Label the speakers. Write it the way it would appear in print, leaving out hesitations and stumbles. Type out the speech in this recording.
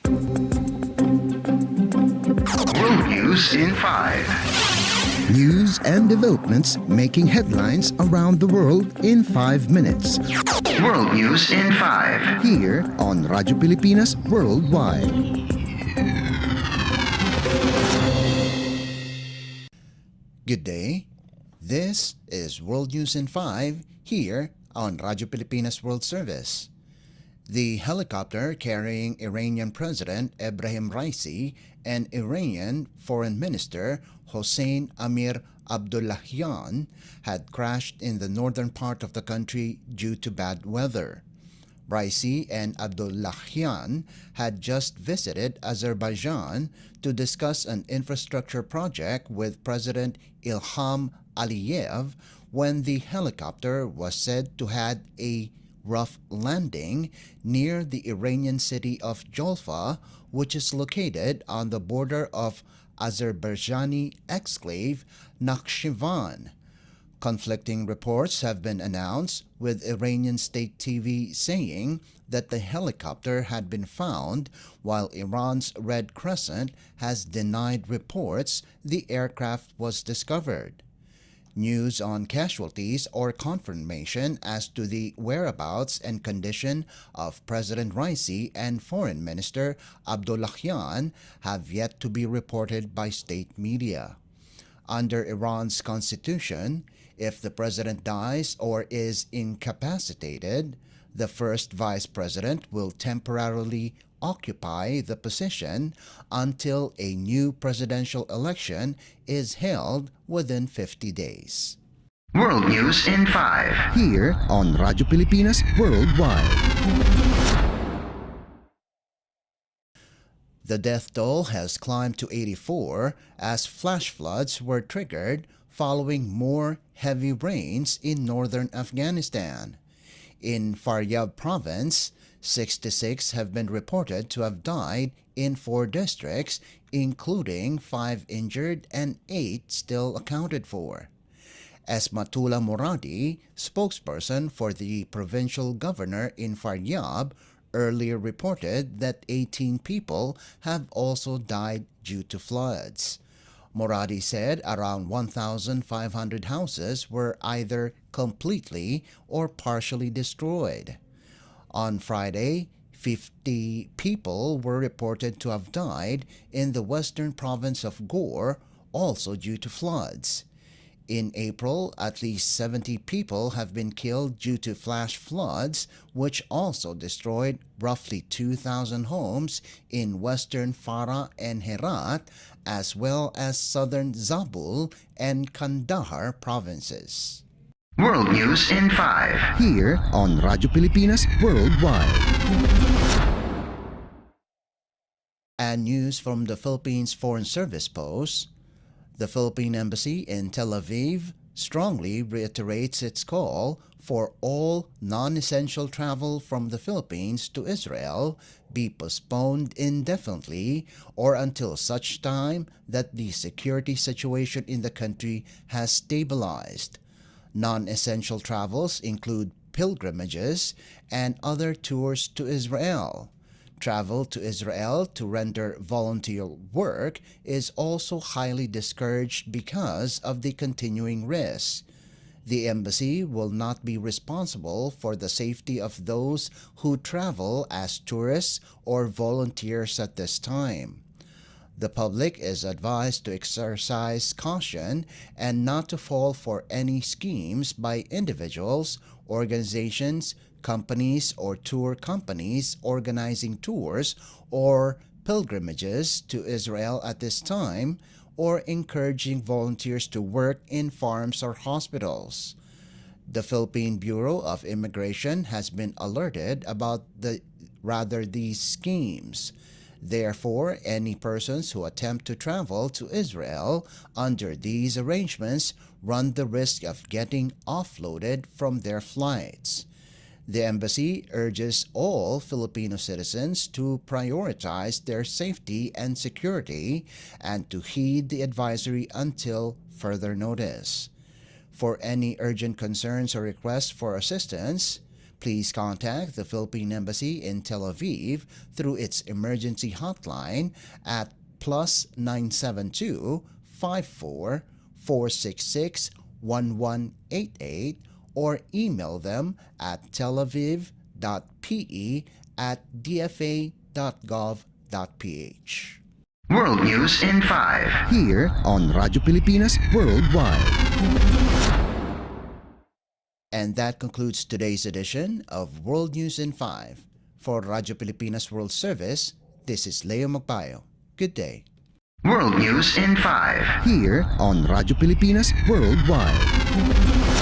Speaker 1: World News in 5.
Speaker 2: News and developments making headlines around the world in 5 minutes.
Speaker 1: World News in 5.
Speaker 2: Here on Radyo Pilipinas Worldwide. Good day. This is World News in 5 here on Radyo Pilipinas World Service. The helicopter carrying Iranian President Ebrahim Raisi and Iranian Foreign Minister Hossein Amir Abdullahian had crashed in the northern part of the country due to bad weather. Raisi and Abdullahian had just visited Azerbaijan to discuss an infrastructure project with President Ilham Aliyev when the helicopter was said to have a rough landing near the Iranian city of Jolfa, which is located on the border of Azerbaijani exclave Nakhchivan. Conflicting reports have been announced, with Iranian state TV saying that the helicopter had been found, while Iran's Red Crescent has denied reports the aircraft was discovered. News on casualties or confirmation as to the whereabouts and condition of President Raisi and Foreign Minister Abdullahian have yet to be reported by state media. Under Iran's constitution, if the president dies or is incapacitated, the first vice president will temporarily occupy the position until a new presidential election is held within 50 days.
Speaker 1: World News in 5.
Speaker 2: Here on Radyo Pilipinas Worldwide. The death toll has climbed to 84 as flash floods were triggered following more heavy rains in northern Afghanistan. In Faryab province, 66 have been reported to have died in 4 districts, including 5 injured and 8 still accounted for. Esmatullah Moradi, spokesperson for the provincial governor in Faryab, earlier reported that 18 people have also died due to floods. Moradi said around 1,500 houses were either completely or partially destroyed. On Friday, 50 people were reported to have died in the western province of Ghor, also due to floods. In April, at least 70 people have been killed due to flash floods, which also destroyed roughly 2,000 homes in western Farah and Herat, as well as southern Zabul and Kandahar provinces.
Speaker 1: World News in 5.
Speaker 2: Here on Radyo Pilipinas Worldwide. And news from the Philippines Foreign Service Post. The Philippine Embassy in Tel Aviv strongly reiterates its call for all non-essential travel from the Philippines to Israel be postponed indefinitely or until such time that the security situation in the country has stabilized. Non-essential travels include pilgrimages and other tours to Israel. Travel to Israel to render volunteer work is also highly discouraged because of the continuing risks. The embassy will not be responsible for the safety of those who travel as tourists or volunteers at this time. The public is advised to exercise caution and not to fall for any schemes by individuals, organizations, companies, or tour companies organizing tours or pilgrimages to Israel at this time, or encouraging volunteers to work in farms or hospitals. The Philippine Bureau of Immigration has been alerted about these schemes. Therefore, any persons who attempt to travel to Israel under these arrangements run the risk of getting offloaded from their flights. The embassy urges all Filipino citizens to prioritize their safety and security and to heed the advisory until further notice. For any urgent concerns or requests for assistance, please contact the Philippine Embassy in Tel Aviv through its emergency hotline at +972 54 466 1188 or email them at telaviv.pe@dfa.gov.ph.
Speaker 1: World News in 5.
Speaker 3: Here on Radyo Pilipinas Worldwide.
Speaker 2: And that concludes today's edition of World News in 5. For Radyo Pilipinas World Service, this is Leo Magpayo. Good day.
Speaker 1: World News in 5.
Speaker 3: Here on Radyo Pilipinas Worldwide.